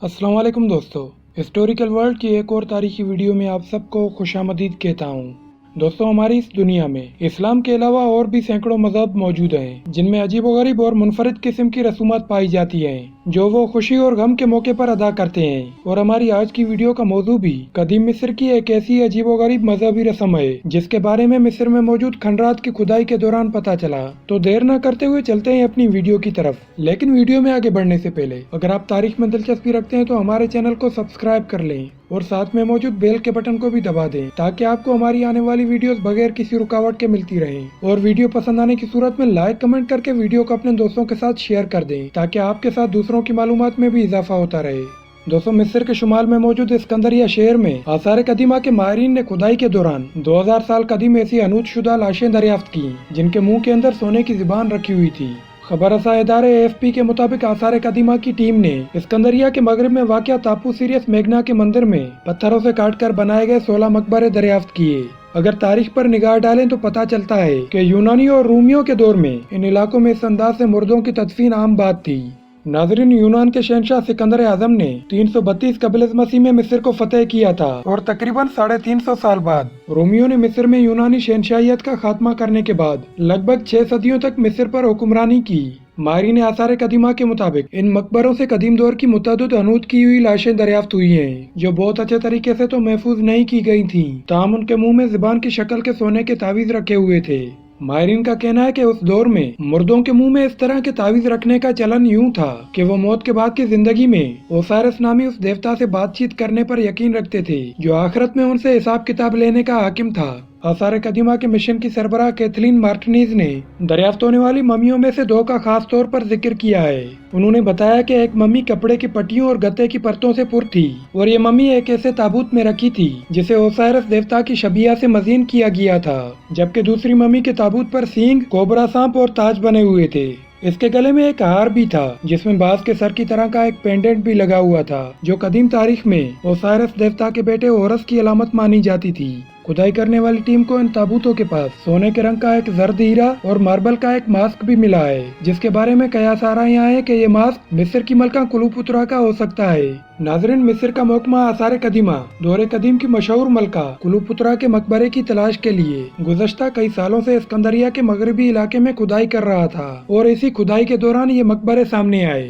अस्सलाम वालेकुम दोस्तों। हिस्टोरिकल वर्ल्ड की एक और तारीखी वीडियो में आप सबको खुशामदीद कहता हूँ। दोस्तों, हमारी इस दुनिया में इस्लाम के अलावा और भी सैकड़ों मज़हब मौजूद हैं जिनमें अजीबोगरीब और मुनफरिद किस्म की रसूमात पाई जाती हैं जो वो खुशी और गम के मौके पर अदा करते हैं। और हमारी आज की वीडियो का मौजू भी कदीम मिस्र की एक ऐसी अजीबोगरीब मजहबी रस्म है जिसके बारे में मिस्र में मौजूद खंडरात की खुदाई के दौरान पता चला। तो देर न करते हुए चलते हैं अपनी वीडियो की तरफ। लेकिन वीडियो में आगे बढ़ने से पहले अगर आप तारीख में दिलचस्पी रखते हैं तो हमारे चैनल को सब्सक्राइब कर लें और साथ में मौजूद बेल के बटन को भी दबा दें ताकि आपको हमारी आने वाली वीडियोस बगैर किसी रुकावट के मिलती रहें। और वीडियो पसंद आने की सूरत में लाइक कमेंट करके वीडियो को अपने दोस्तों के साथ शेयर कर दें ताकि आपके साथ दूसरों की मालूमात में भी इजाफा होता रहे। दोस्तों, मिस्र के शुमाल में मौजूद इस्कंदरिया शहर में आसार कदीमा के माहिरीन ने खुदाई के दौरान 2000 साल कदीम ऐसी अनूतशुदा लाशें दरियाफ्त की जिनके मुंह के अंदर सोने की ज़ुबान रखी हुई थी। खबर रसा इदारे AFP के मुताबिक आसार कदीमा की टीम ने इस्कंदरिया के मगरब में वाक़िया टापू सीरियस मैग्ना के मंदिर में पत्थरों से काटकर बनाए गए 16 मकबरे दरियाफ्त किए। अगर तारीख पर निगाह डालें तो पता चलता है कि यूनानी और रूमियों के दौर में इन इलाकों में इस अंदाज से मुर्दों की तदफीन आम बात थी। नाजरीन, यूनान के शहनशाह सिकंदर आजम ने 332 कबल मसीह में मिस्र को फतेह किया था और तकरीबन 350 साल बाद रोमियों ने मिस्र में यूनानी शहनशाहियत का खात्मा करने के बाद लगभग 6 सदियों तक मिस्र पर हुक्मरानी की। माहिरीन आसार कदीमा के मुताबिक इन मकबरों से कदीम दौर की मुतअद्दिद हनूत की हुई लाशें दरियाफ्त हुई हैं जो बहुत अच्छे तरीके से तो महफूज नहीं की गई थी, ताहम उनके मुंह में ज़ुबान की शक्ल के सोने के तावीज़ रखे हुए थे। माहिरीन का कहना है कि उस दौर में मुर्दों के मुंह में इस तरह के तावीज रखने का चलन यूं था कि वो मौत के बाद की जिंदगी में ओसारिस नामी उस देवता से बातचीत करने पर यकीन रखते थे जो आखिरत में उनसे हिसाब किताब लेने का हाकिम था। आसार कदीमा के मिशन की सरबराह कैथलीन मार्टिनीज ने दरियाफ्त होने वाली मम्मियों में से 2 का खास तौर पर जिक्र किया है। उन्होंने बताया कि एक मम्मी कपड़े की पट्टियों और गत्ते की परतों से पुर थी और ये मम्मी एक ऐसे ताबूत में रखी थी जिसे ओसाइरस देवता की शबिया से मजीन किया गया था, जबकि दूसरी मम्मी के ताबूत पर सींग, कोबरा सांप और ताज बने हुए थे। इसके गले में एक हार भी था जिसमें बाज के सर की तरह का एक पेंडेंट भी लगा हुआ था जो कदीम तारीख में ओसाइरस देवता के बेटे होरस की अलामत मानी जाती थी। खुदाई करने वाली टीम को इन ताबूतों के पास सोने के रंग का एक जर्द हीरा और मार्बल का एक मास्क भी मिला है जिसके बारे में कयास आ रहा है कि ये मास्क मिस्र की मलका कुलूपुत्रा का हो सकता है। नाजरीन, मिस्र का महकमा आसार कदीमा दौरे कदीम की मशहूर मलका कुलूपुत्रा के मकबरे की तलाश के लिए गुज़श्ता कई सालों से इस्कंदरिया के मगरबी इलाके में खुदाई कर रहा था और इसी खुदाई के दौरान ये मकबरे सामने आए।